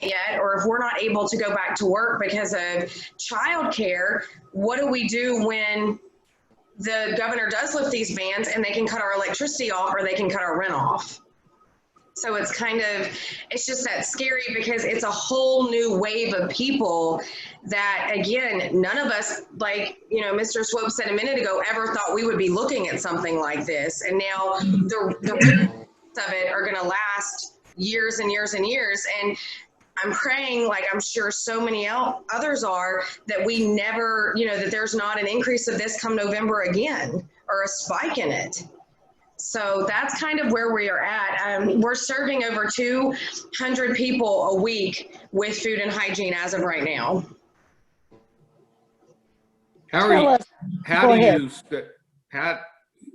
yet, or if we're not able to go back to work because of childcare, what do we do when the governor does lift these bans and they can cut our electricity off or they can cut our rent off? So it's it's just that scary because it's a whole new wave of people that, again, none of us, like, Mr. Swope said a minute ago, ever thought we would be looking at something like this. And now the of it are going to last years and years and years. And I'm praying, like I'm sure so many others are, that we never, that there's not an increase of this come November again, or a spike in it. So that's kind of where we are at. We're serving over 200 people a week with food and hygiene as of right now.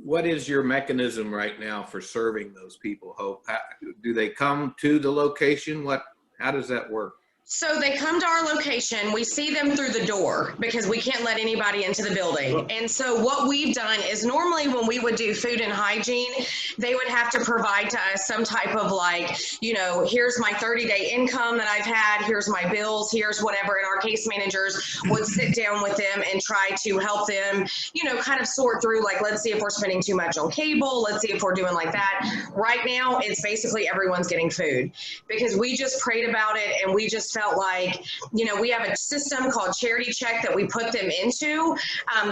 What is your mechanism right now for serving those people, Hope? Do they come to the location? How does that work? So they come to our location, we see them through the door because we can't let anybody into the building. And so what we've done is, normally when we would do food and hygiene, they would have to provide to us some type of, like, here's my 30-day income that I've had, here's my bills, here's whatever. And our case managers would sit down with them and try to help them, kind of sort through, like, let's see if we're spending too much on cable, let's see if we're doing like that. Right now, it's basically everyone's getting food because we just prayed about it, and we just felt like, we have a system called Charity Check that we put them into.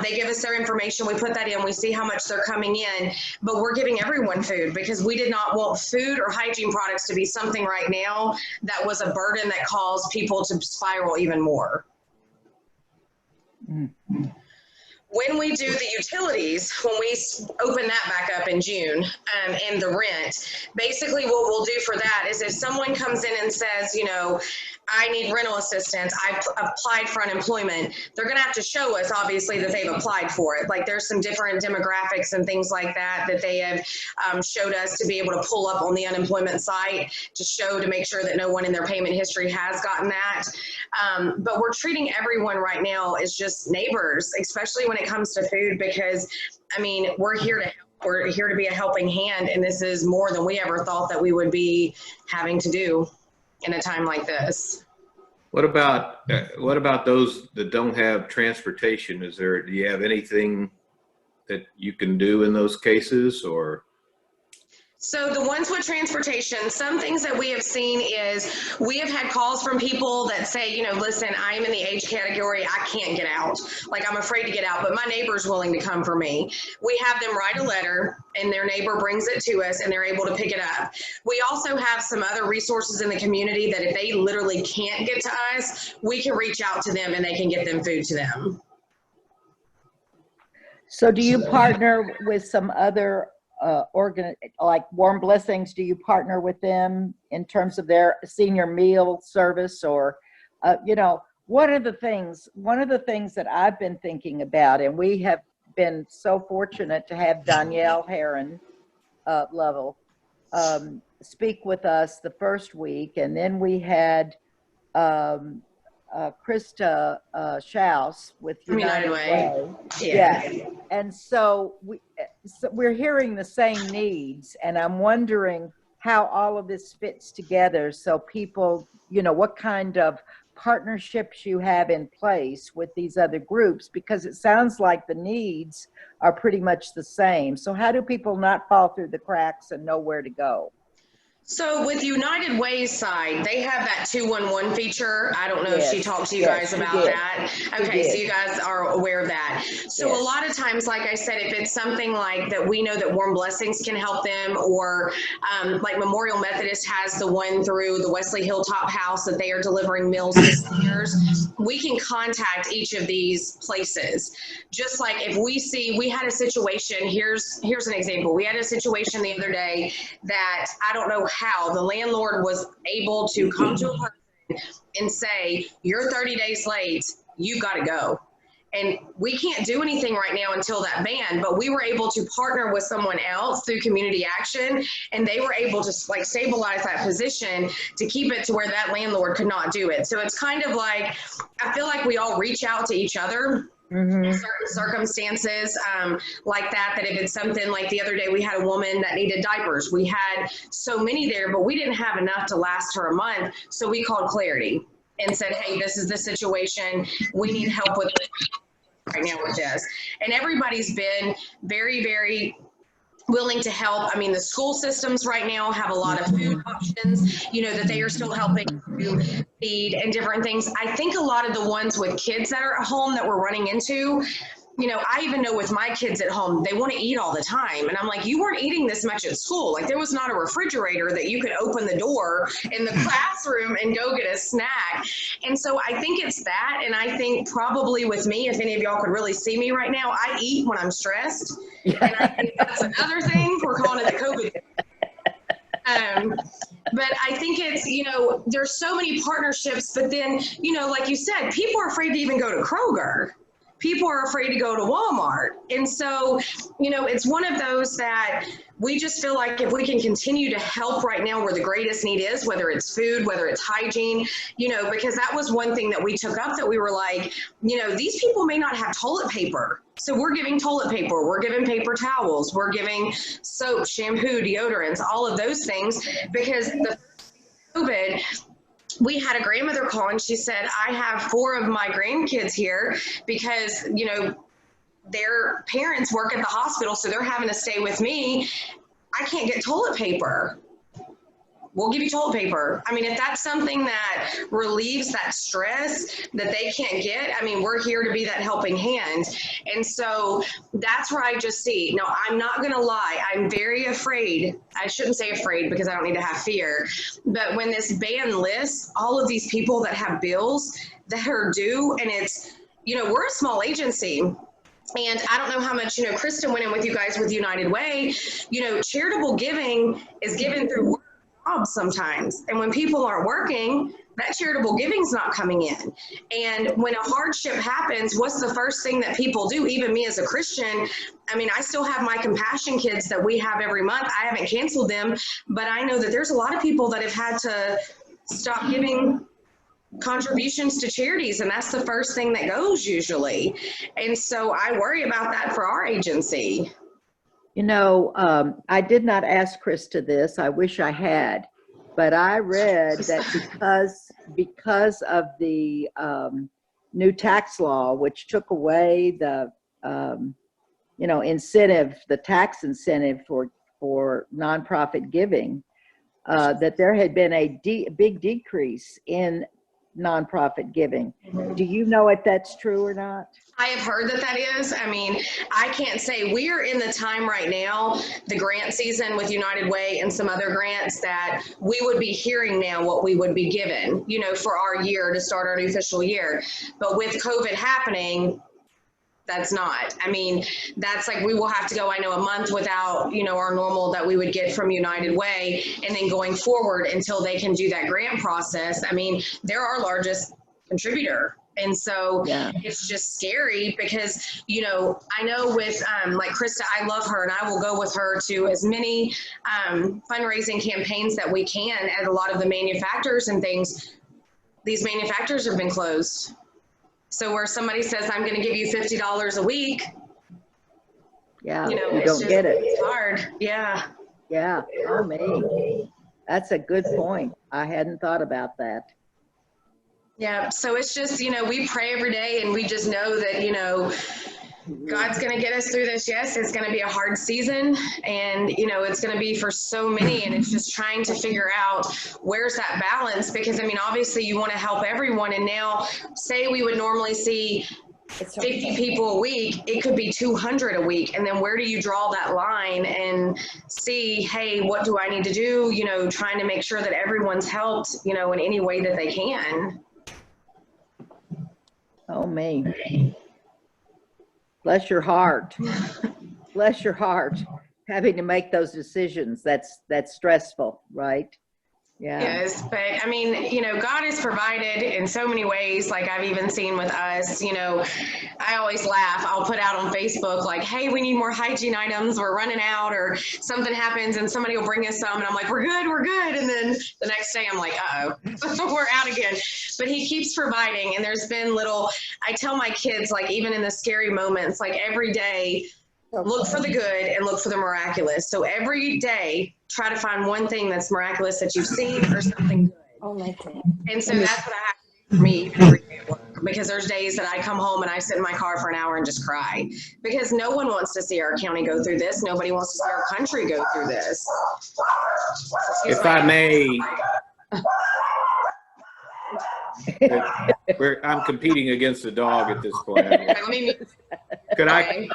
They give us their information, we put that in, we see how much they're coming in, but we're giving everyone food because we did not want food or hygiene products to be something right now that was a burden that caused people to spiral even more. Mm-hmm. When we do the utilities, when we open that back up in June, and the rent, basically what we'll do for that is, if someone comes in and says, I need rental assistance, I've applied for unemployment, they're going to have to show us, obviously, that they've applied for it. Like, there's some different demographics and things like that they have showed us to be able to pull up on the unemployment site to make sure that no one in their payment history has gotten that. But we're treating everyone right now as just neighbors, especially when it comes to food, because, we're here to help. We're here to be a helping hand, and this is more than we ever thought that we would be having to do in a time like this. What about those that don't have transportation? Do you have anything that you can do in those cases, or? So the ones with transportation, some things that we have seen is, we have had calls from people that say, listen, I'm in the age category, I can't get out. Like, I'm afraid to get out, but my neighbor's willing to come for me. We have them write a letter, and their neighbor brings it to us, and they're able to pick it up. We also have some other resources in the community that if they literally can't get to us, we can reach out to them and they can get them food to them. So do you partner with some other like Warm Blessings? Do you partner with them in terms of their senior meal service, or one of the things that I've been thinking about, and we have been so fortunate to have Danielle Heron Lovell speak with us the first week, and then we had Krista Schaus with United Way. Yeah. And so we're hearing the same needs, and I'm wondering how all of this fits together, so people, what kind of partnerships you have in place with these other groups, because it sounds like the needs are pretty much the same. So how do people not fall through the cracks and know where to go? So with United Way's side, they have that 211 feature. I don't know if she talked to you guys about that. Okay, so you guys are aware of that. So a lot of times, like I said, if it's something like that, we know that Warm Blessings can help them, or like Memorial Methodist has the one through the Wesley Hilltop House that they are delivering meals to seniors. We can contact each of these places. Just like if we see, we had a situation, here's an example. We had a situation the other day that I don't know how the landlord was able to come to a person and say, you're 30 days late, you've got to go. And we can't do anything right now until that ban, but we were able to partner with someone else through community action, and they were able to like stabilize that position to keep it to where that landlord could not do it. So it's kind of like, I feel like we all reach out to each other in certain circumstances like that if it's something like the other day, we had a woman that needed diapers. We had so many there, but we didn't have enough to last her a month. So we called Clarity and said, hey, this is the situation. We need help with right now with this. And everybody's been very, very willing to help. I mean, the school systems right now have a lot of food options, you know, that they are still helping to feed and different things. I think a lot of the ones with kids that are at home that we're running into, you know, I even know with my kids at home, they want to eat all the time. And I'm like, you weren't eating this much at school. Like there was not a refrigerator that you could open the door in the classroom and go get a snack. And so I think it's that. And I think probably with me, if any of y'all could really see me right now, I eat when I'm stressed. And I think that's another thing. We're calling it the COVID. But I think it's, you know, there's so many partnerships, but then, you know, like you said, people are afraid to even go to Kroger. People are afraid to go to Walmart. And so, you know, it's one of those that we just feel like if we can continue to help right now where the greatest need is, whether it's food, whether it's hygiene, you know, because that was one thing that we took up that we were like, you know, these people may not have toilet paper. So we're giving toilet paper, we're giving paper towels, we're giving soap, shampoo, deodorants, all of those things, because the COVID, we had a grandmother call and she said, I have 4 of my grandkids here because, you know, their parents work at the hospital, so they're having to stay with me. I can't get toilet paper. We'll give you toilet paper. I mean, if that's something that relieves that stress that they can't get, I mean, we're here to be that helping hand. And so that's where I just see. Now, I'm not going to lie. I'm very afraid. I shouldn't say afraid because I don't need to have fear. But when this ban lists all of these people that have bills that are due, and it's, you know, we're a small agency. And I don't know how much, you know, Kristen went in with you guys with United Way. You know, charitable giving is given through jobs sometimes. And when people aren't working, that charitable giving's not coming in. And when a hardship happens, what's the first thing that people do? Even me as a Christian, I mean, I still have my compassion kids that we have every month. I haven't canceled them, but I know that there's a lot of people that have had to stop giving contributions to charities, and that's the first thing that goes usually. And so I worry about that for our agency. You know, I did not ask Krista this. I wish I had, but I read that because of the new tax law, which took away the you know, incentive, the tax incentive for nonprofit giving, that there had been a big decrease in nonprofit giving. Do you know if that's true or not? I have heard that that is. I mean, I can't say. We are in the time right now, the grant season with United Way and some other grants that we would be hearing now what we would be given, you know, for our year to start our new official year. But with COVID happening, that's not. I mean, that's like we will have to go, I know, a month without, you know, our normal that we would get from United Way, and then going forward until they can do that grant process. I mean, they're our largest contributor. And so It's just scary because, you know, I know with like Krista, I love her and I will go with her to as many fundraising campaigns that we can at a lot of the manufacturers and things. These manufacturers have been closed. So where somebody says, I'm going to give you $50 a week. Yeah, you know, you don't get it. It's hard. Yeah. Yeah. Oh, me. That's a good point. I hadn't thought about that. Yeah. So it's just, you know, we pray every day and we just know that, you know, God's going to get us through this. Yes, it's going to be a hard season, and, you know, it's going to be for so many, and it's just trying to figure out where's that balance, because, I mean, obviously you want to help everyone. And now say we would normally see 50 people a week, it could be 200 a week. And then where do you draw that line and see, hey, what do I need to do? You know, trying to make sure that everyone's helped, you know, in any way that they can. Oh, me. Bless your heart. Bless your heart. Having to make those decisions, that's stressful, right? Yeah. Yes, but I mean, you know, God has provided in so many ways. Like I've even seen with us, you know, I always laugh. I'll put out on Facebook like, hey, we need more hygiene items. We're running out, or something happens and somebody will bring us some. And I'm like, we're good. And then the next day I'm like, uh-oh, we're out again. but he keeps providing. And there's been I tell my kids, like, even in the scary moments, like every day, look for the good and look for the miraculous. So every day, try to find one thing that's miraculous that you've seen or something good. Oh my God. And so that's what I have to do for me every day at work, because there's days that I come home and I sit in my car for an hour and just cry, because no one wants to see our county go through this. Nobody wants to see our country go through this. If I may, I'm competing against a dog at this point.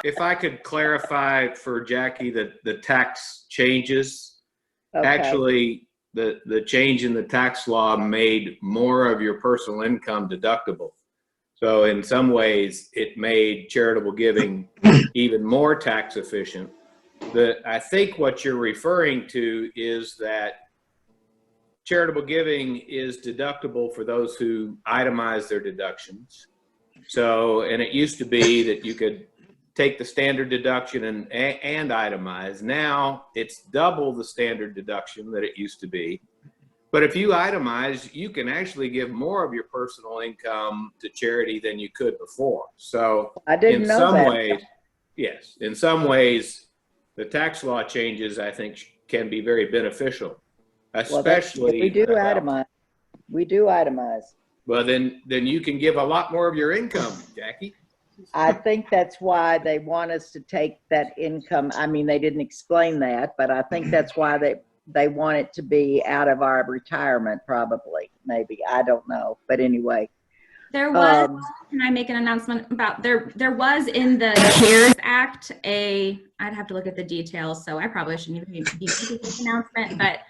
If I could clarify for Jackie that the tax changes, actually the change in the tax law made more of your personal income deductible. So in some ways it made charitable giving even more tax efficient. I think what you're referring to is that charitable giving is deductible for those who itemize their deductions. So, and it used to be that you could take the standard deduction and itemize. Now it's double the standard deduction that it used to be. But if you itemize, you can actually give more of your personal income to charity than you could before. So I didn't know some that. ways, yes, in some ways, the tax law changes, I think, can be very beneficial. Especially, we do itemize. We do itemize. Well, then you can give a lot more of your income, Jackie. I think that's why they want us to take that income. I mean, they didn't explain that, but I think that's why they want it to be out of our retirement, probably, maybe. I don't know. But anyway. There was, can I make an announcement about, there was in the CARES Act I'd have to look at the details, so I probably shouldn't even be making this announcement, but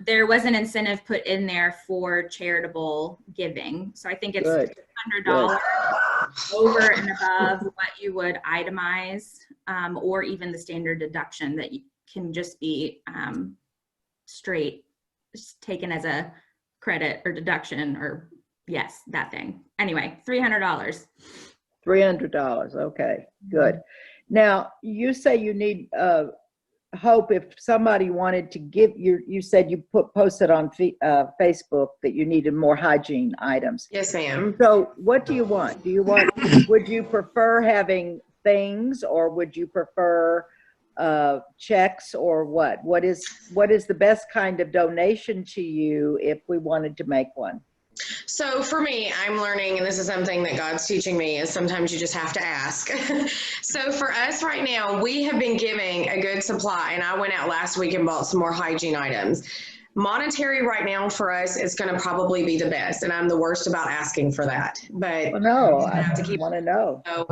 there was an incentive put in there for charitable giving. So I think it's $100 over and above what you would itemize, or even the standard deduction that you can just be straight taken as a credit or deduction, or yes, that thing. Anyway, $300. $300. Okay, good. Now, you say you need Hope, if somebody wanted to give you said you posted on Facebook that you needed more hygiene items. Yes, ma'am. So what do you want? Would you prefer having things, or would you prefer checks, or what? What is the best kind of donation to you if we wanted to make one? So for me, I'm learning, and this is something that God's teaching me, is sometimes you just have to ask. So for us right now, we have been giving a good supply, and I went out last week and bought some more hygiene items. Monetary right now for us is going to probably be the best, and I'm the worst about asking for that. But well, no, I have to keep want to know. So,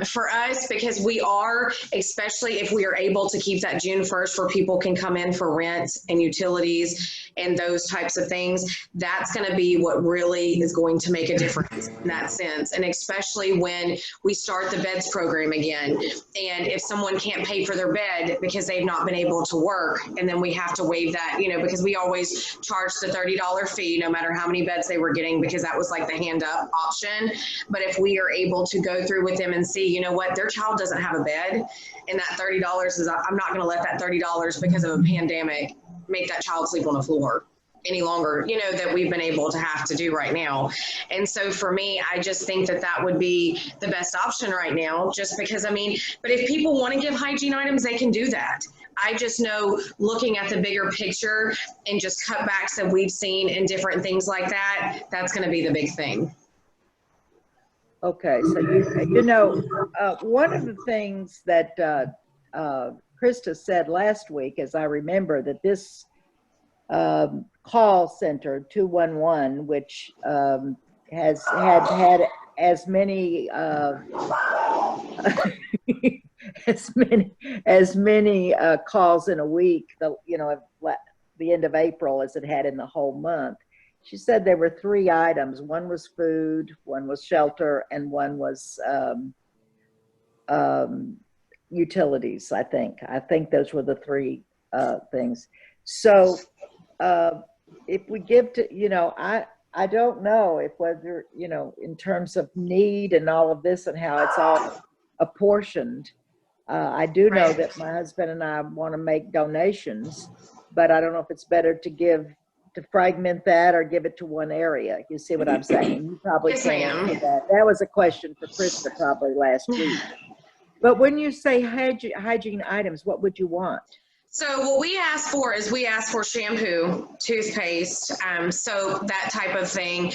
for us, because we are, especially if we are able to keep that June 1st, where people can come in for rent and utilities and those types of things, that's going to be what really is going to make a difference in that sense. And especially when we start the beds program again, and if someone can't pay for their bed because they've not been able to work, and then we have to waive that, because we always charged the $30 fee no matter how many beds they were getting, because that was like the hand up option. But if we are able to go through with them and see, you know what, their child doesn't have a bed, and that $30 is, I'm not going to let that $30 because of a pandemic make that child sleep on the floor any longer, that we've been able to have to do right now. And so for me, I just think that that would be the best option right now, just because, but if people want to give hygiene items, they can do that. I just know, looking at the bigger picture and just cutbacks that we've seen and different things like that, that's going to be the big thing. Okay, so one of the things that Krista said last week, as I remember, that this call center 211, which has had as many as many calls in a week, the end of April, as it had in the whole month. She said there were 3 items. One was food, one was shelter, and one was utilities, I think. I think those were the 3 things. So if we give to, I don't know if whether, in terms of need and all of this and how it's all apportioned. I do know that my husband and I want to make donations, but I don't know if it's better to give to fragment that or give it to one area? You see what I'm saying? You probably Yes, can't ma'am. answer that. That was a question for Krista probably last week. But when you say hygiene items, what would you want? So what we ask for is we ask for shampoo, toothpaste, soap, that type of thing.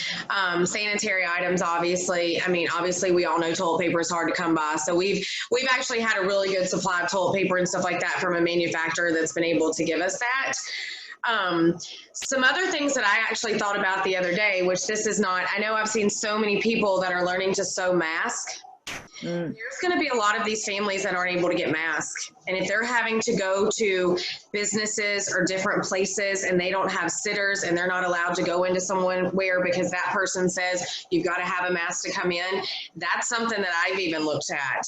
Sanitary items, obviously. I mean, obviously we all know toilet paper is hard to come by. So we've actually had a really good supply of toilet paper and stuff like that from a manufacturer that's been able to give us that. Some other things that I actually thought about the other day, which this is not, I know I've seen so many people that are learning to sew masks. There's going to be a lot of these families that aren't able to get masks. And if they're having to go to businesses or different places and they don't have sitters and they're not allowed to go into somewhere because that person says you've got to have a mask to come in, that's something that I've even looked at.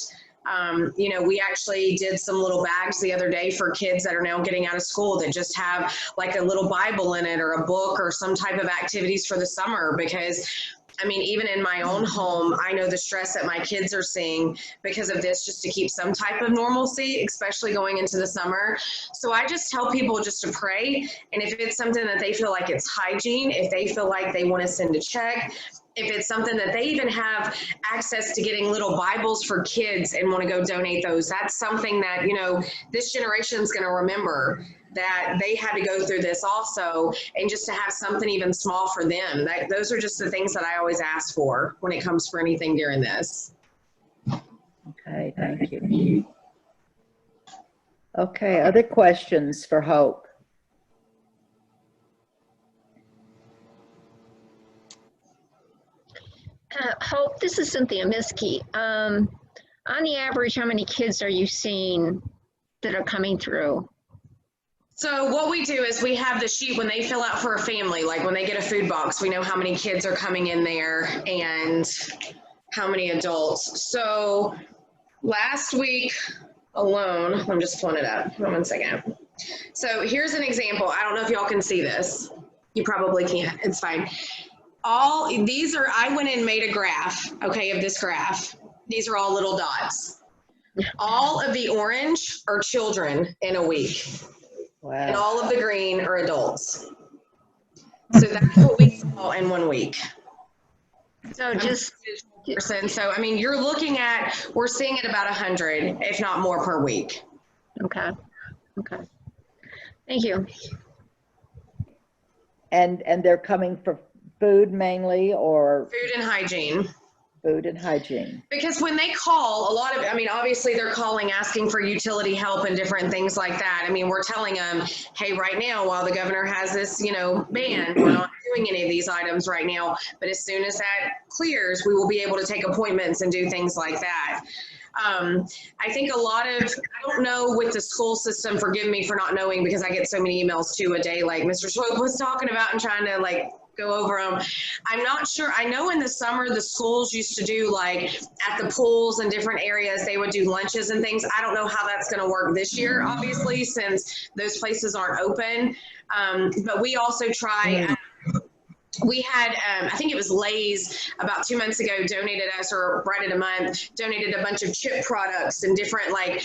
You know, we actually did some little bags the other day for kids that are now getting out of school that just have like a little Bible in it or a book or some type of activities for the summer, because I mean, even in my own home, I know the stress that my kids are seeing because of this, just to keep some type of normalcy, especially going into the summer. So I just tell people just to pray. And if it's something that they feel like it's hygiene, if they feel like they want to send a check, if it's something that they even have access to getting little Bibles for kids and want to go donate those, that's something that, you know, this generation is going to remember that they had to go through this also, and just to have something even small for them. Those are just the things that I always ask for when it comes for anything during this. Okay, thank you. Okay, other questions for Hope? Hope, this is Cynthia Miskey. On the average, how many kids are you seeing that are coming through? So what we do is we have the sheet when they fill out for a family, like when they get a food box, we know how many kids are coming in there and how many adults. So last week alone, I'm just pulling it up, hold on 1 second. So here's an example. I don't know if y'all can see this. You probably can't, it's fine. All these are, I went and made a graph, okay, of this graph. These are all little dots. All of the orange are children in a week. Wow. And all of the green are adults. So that's what we saw in 1 week. So just, so I mean, you're looking at, we're seeing it about 100, if not more, per week. Okay. Okay. Thank you. And they're coming for food mainly, or? Food and hygiene. Food and hygiene. Because when they call, a lot of, I mean, obviously they're calling asking for utility help and different things like that. I mean, we're telling them, hey, right now, while the governor has this, you know, ban, we're not doing any of these items right now. But as soon as that clears, we will be able to take appointments and do things like that. I think a lot of, I don't know with the school system, forgive me for not knowing because I get so many emails too a day like Mr. Swope was talking about and trying to like go over them. I'm not sure. I know in the summer the schools used to do like at the pools and different areas, they would do lunches and things. I don't know how that's going to work this year, obviously, since those places aren't open. But we also try. We had, I think it was Lay's about 2 months ago donated us, or right at a month, donated a bunch of chip products and different like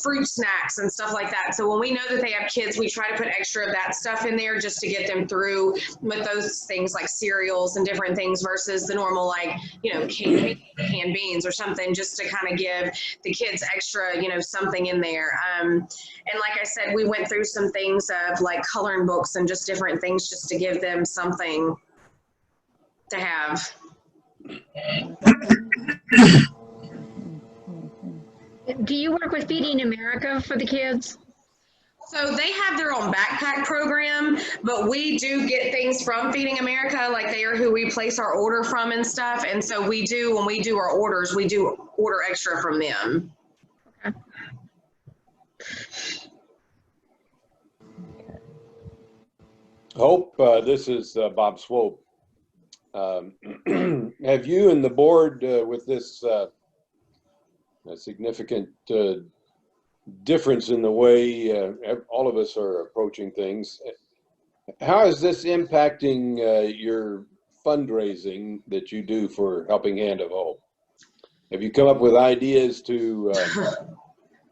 fruit snacks and stuff like that. So when we know that they have kids, we try to put extra of that stuff in there just to get them through with those things like cereals and different things versus the normal like, you know, canned beans or something, just to kind of give the kids extra, you know, something in there. And like I said, we went through some things of like coloring books and just different things just to give them something to have. Do you work with Feeding America for the kids? So they have their own backpack program, but we do get things from Feeding America, like they are who we place our order from and stuff. And so we do, when we do our orders, we do order extra from them. Okay. Hope, this is Bob Swope. Have you and the board with this significant difference in the way all of us are approaching things, how is this impacting your fundraising that you do for Helping Hand of Hope? Have you come up with ideas to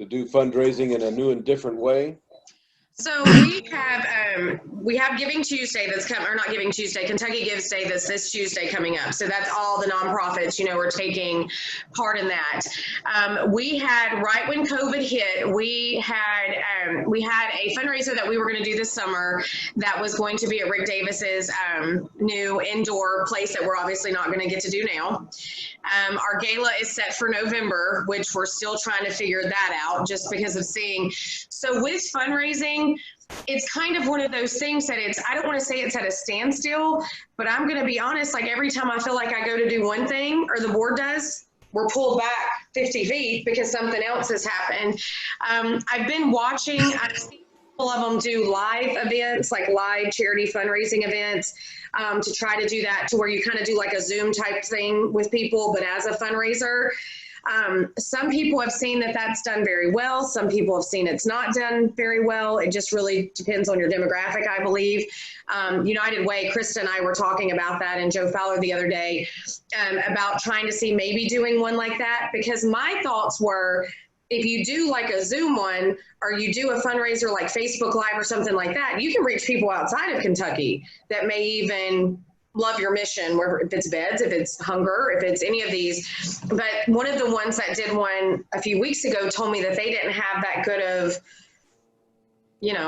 do fundraising in a new and different way? So we have Giving Tuesday that's coming, or not Giving Tuesday, Kentucky Gives Day that's this Tuesday coming up. So that's all the nonprofits, are taking part in that. We had, right when COVID hit, we had a fundraiser that we were going to do this summer that was going to be at Rick Davis's new indoor place that we're obviously not going to get to do now. Our gala is set for November, which we're still trying to figure that out just because of seeing. So with fundraising, it's kind of one of those things that I don't want to say it's at a standstill, but I'm going to be honest, like every time I feel like I go to do one thing, or the board does, we're pulled back 50 feet because something else has happened. I've been watching, I've seen a couple of them do live events, like live charity fundraising events, to try to do that to where you kind of do like a Zoom type thing with people, but as a fundraiser. Some people have seen that that's done very well. Some people have seen it's not done very well. It just really depends on your demographic, I believe. United Way, Krista and I were talking about that, and Joe Fowler the other day, about trying to see maybe doing one like that, because my thoughts were, if you do like a Zoom one, or you do a fundraiser like Facebook Live or something like that, you can reach people outside of Kentucky that may even love your mission, where if it's beds, if it's hunger, if it's any of these. But one of the ones that did one a few weeks ago told me that they didn't have that good of,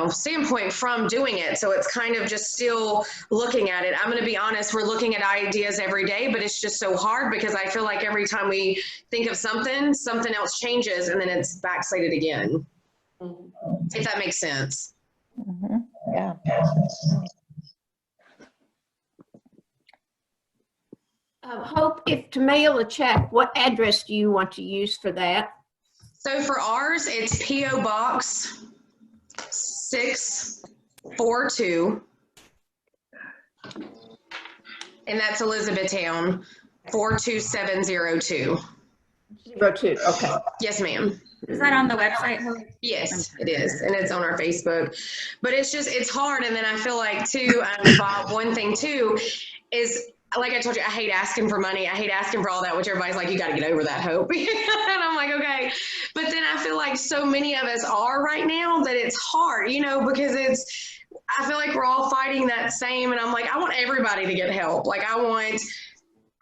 standpoint from doing it. So it's kind of just still looking at it. I'm going to be honest, we're looking at ideas every day, but it's just so hard because I feel like every time we think of something else changes and then it's backslated again. If that makes sense. Mm-hmm. Yeah. Hope, if to mail a check, what address do you want to use for that? So for ours, it's P.O. Box 642, and that's Elizabethtown 42702. 02, okay. Yes, ma'am. Is that on the website? Yes, it is, and it's on our Facebook. But it's hard, and then I feel like too, Bob, one thing too is, like I told you, I hate asking for money. I hate asking for all that, which everybody's like, you got to get over that, Hope. And I'm like, okay. But then I feel like so many of us are right now that it's hard, because I feel like we're all fighting that same. And I'm like, I want everybody to get help. Like, I want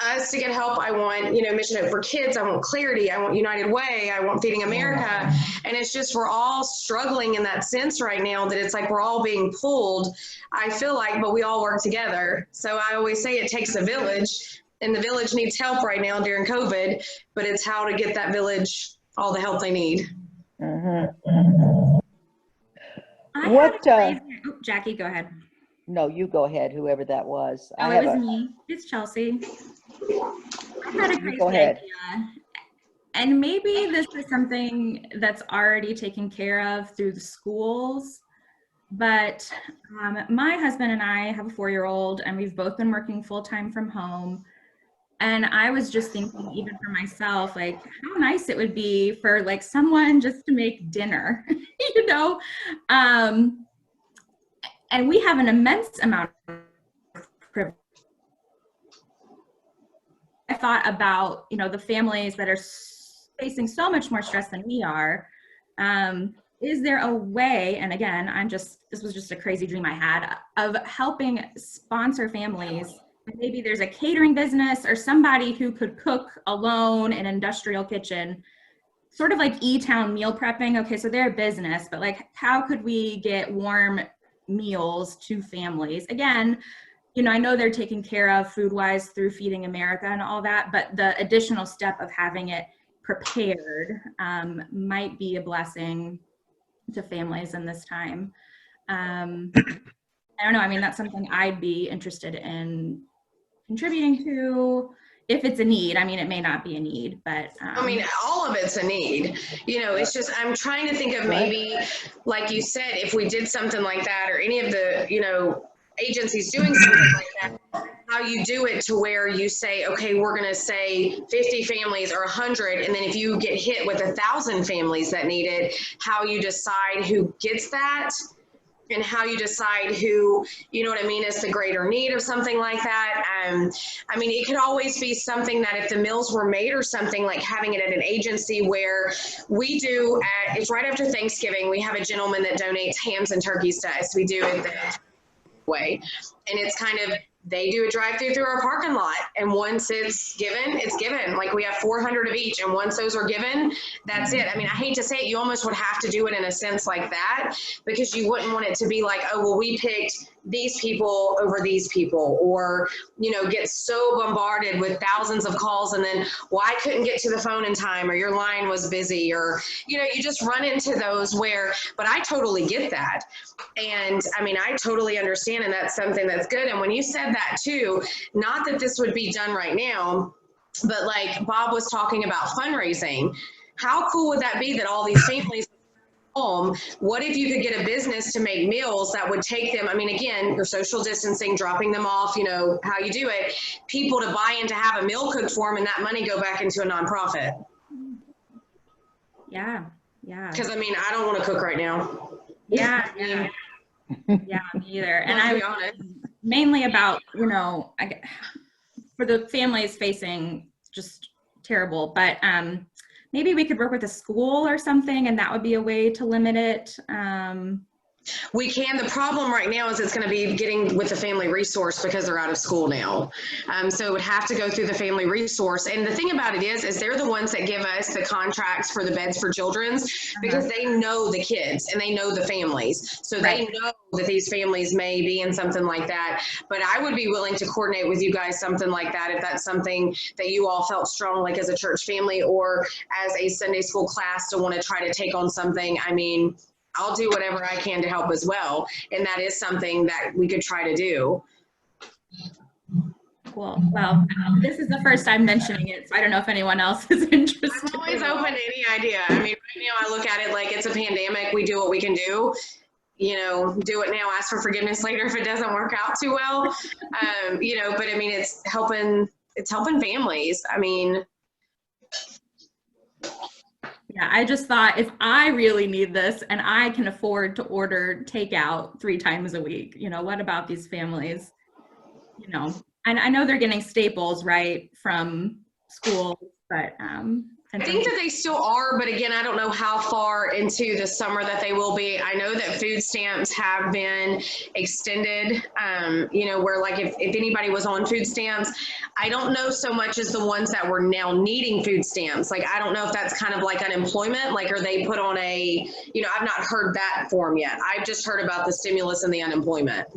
us to get help. I want, Mission Hope for Kids. I want Clarity. I want United Way. I want Feeding America. And it's just, we're all struggling in that sense right now that it's like we're all being pulled, I feel like, but we all work together. So I always say it takes a village, and the village needs help right now during COVID, but it's how to get that village all the help they need. Mm-hmm. Jackie, go ahead. No, you go ahead, whoever that was. Oh, it was me. It's Chelsea. I had a crazy idea. And maybe this is something that's already taken care of through the schools, but my husband and I have a 4-year-old, and we've both been working full-time from home. And I was just thinking, even for myself, like how nice it would be for like someone just to make dinner, and we have an immense amount of privilege. I thought about, the families that are facing so much more stress than we are. Is there a way, and again, this was just a crazy dream I had, of helping sponsor families? Maybe there's a catering business or somebody who could cook alone in an industrial kitchen, sort of like E-Town meal prepping. Okay, so they're a business, but like, how could we get warm meals to families? Again, I know they're taken care of food-wise through Feeding America and all that, but the additional step of having it prepared might be a blessing to families in this time. I don't know. I mean, that's something I'd be interested in contributing to if it's a need. I mean, it may not be a need, but all of it's a need. It's just, I'm trying to think of maybe, like you said, if we did something like that, or any of the, agencies doing something like that, how you do it to where you say, okay, we're going to say 50 families or 100. And then if you get hit with 1,000 families that need it, how you decide who gets that. and how you decide who, you know what I mean, is the greater need of something like that. I mean, it could always be something that if the meals were made or something, like having it at an agency where we do, it's right after Thanksgiving, we have a gentleman that donates hams and turkeys to us. We do it the way. And it's kind of, they do a drive-through through our parking lot, and once it's given, it's given. Like we have 400 of each, and once those are given, that's it. I mean, I hate to say it, you almost would have to do it in a sense like that, because you wouldn't want it to be like, oh, well, we picked these people over these people, or, you know, get so bombarded with thousands of calls, and then, well, I couldn't get to the phone in time, or your line was busy, or, you know, you just run into those where, but I totally get that. And I mean, I totally understand, and that's something that's good. And when you said that too, not that this would be done right now, but like Bob was talking about fundraising, how cool would that be that all these families home, what if you could get a business to make meals that would take them, I mean, again, your social distancing, dropping them off, you know, how you do it, people to buy in to have a meal cooked for them, and that money go back into a nonprofit. Yeah, yeah. Because I mean, I don't want to cook right now. Yeah, yeah. Yeah, me either. And I mainly about, you know, for the families facing just terrible, but maybe we could work with a school or something, and that would be a way to limit it. We can. The problem right now is it's going to be getting with the family resource because they're out of school now. So it would have to go through the family resource. And the thing about it is they're the ones that give us the contracts for the beds for children's, because they know the kids and they know the families. So they know that these families may be in something like that. But I would be willing to coordinate with you guys something like that if that's something that you all felt strong, like as a church family or as a Sunday school class, to want to try to take on something. I mean, I'll do whatever I can to help as well. And that is something that we could try to do. Cool. Well, this is the first time mentioning it, so I don't know if anyone else is interested. I'm always open to any idea. I mean, right now I look at it like it's a pandemic. We do what we can do. You know, do it now, ask for forgiveness later if it doesn't work out too well. You know, but I mean, it's helping families. I mean, yeah, I just thought if I really need this and I can afford to order takeout 3 times a week, you know, what about these families? You know, and I know they're getting staples, right, from school, but I think that they still are, but again, I don't know how far into the summer that they will be. I know that food stamps have been extended, you know, where like if anybody was on food stamps, I don't know so much as the ones that were now needing food stamps. Like, I don't know if that's kind of like unemployment, like, are they put on a, you know, I've not heard that form yet. I've just heard about the stimulus and the unemployment.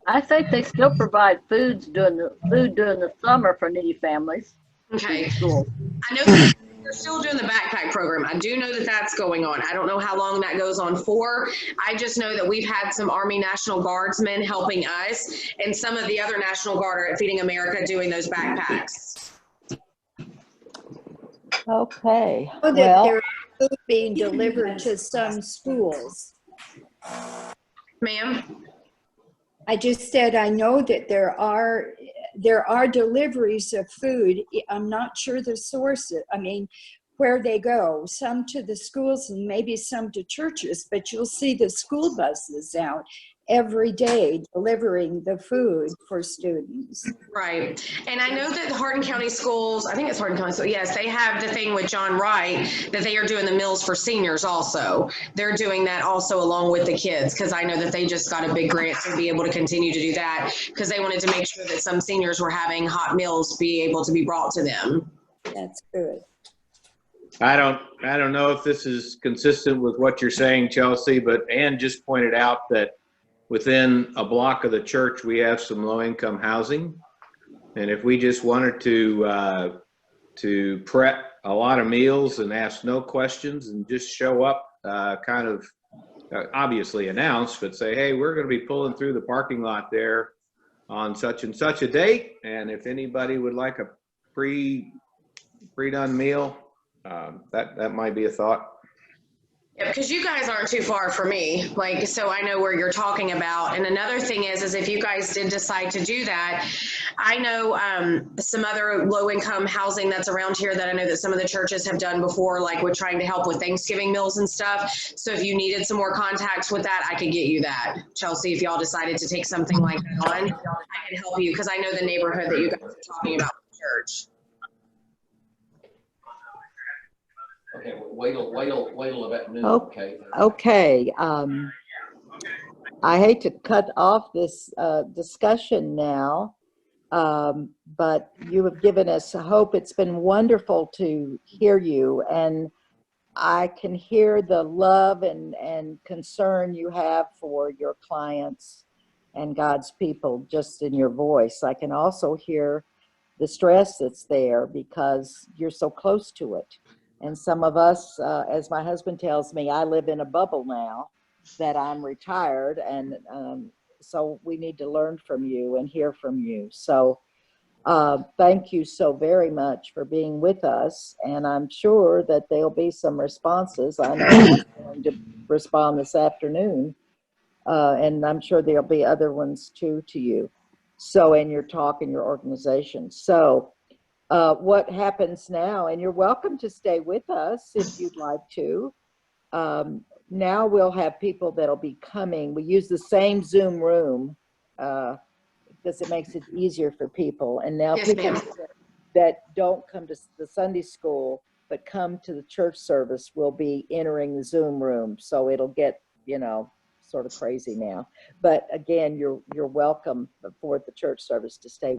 I think they still provide food during the summer for needy families. Okay. I know that they're still doing the backpack program. I do know that that's going on. I don't know how long that goes on for. I just know that we've had some Army National Guardsmen helping us, and some of the other National Guard are at Feeding America doing those backpacks. Okay. So that there is food being delivered to some schools. Ma'am? I just said I know that there are deliveries of food. I'm not sure the sources, I mean, where they go, some to the schools and maybe some to churches, but you'll see the school buses out every day delivering the food for students. Right. And I know that the Hardin County Schools, I think it's Hardin County Schools, yes, they have the thing with John Wright that they are doing the meals for seniors also. They're doing that also along with the kids, because I know that they just got a big grant to be able to continue to do that, because they wanted to make sure that some seniors were having hot meals be able to be brought to them. That's good. I don't know if this is consistent with what you're saying, Chelsea, but Ann just pointed out that within a block of the church, we have some low-income housing. And if we just wanted to prep a lot of meals and ask no questions and just show up, kind of obviously announce, but say, hey, we're going to be pulling through the parking lot there on such and such a date. And if anybody would like a pre-done meal, that might be a thought. Yeah, because you guys aren't too far from me, like, so I know where you're talking about. And another thing is if you guys did decide to do that, I know some other low-income housing that's around here that I know that some of the churches have done before, like with trying to help with Thanksgiving meals and stuff. So if you needed some more contacts with that, I could get you that. Chelsea, if y'all decided to take something like that on, I could help you because I know the neighborhood that you guys are talking about with the church. Okay, wait till about noon, okay? Okay. I hate to cut off this discussion now, but you have given us hope. It's been wonderful to hear you, and I can hear the love and concern you have for your clients and God's people just in your voice. I can also hear the stress that's there because you're so close to it. And some of us, as my husband tells me, I live in a bubble now that I'm retired. And so we need to learn from you and hear from you. So thank you so very much for being with us. And I'm sure that there'll be some responses. I know I'm going to respond this afternoon. And I'm sure there'll be other ones too to you. So, in your talk and your organization. So, what happens now, and you're welcome to stay with us if you'd like to. Now we'll have people that'll be coming. We use the same Zoom room because it makes it easier for people. And now Yes, people that don't come to the Sunday school but come to the church service will be entering the Zoom room. So it'll get, sort of crazy now. But again, you're welcome for the church service to stay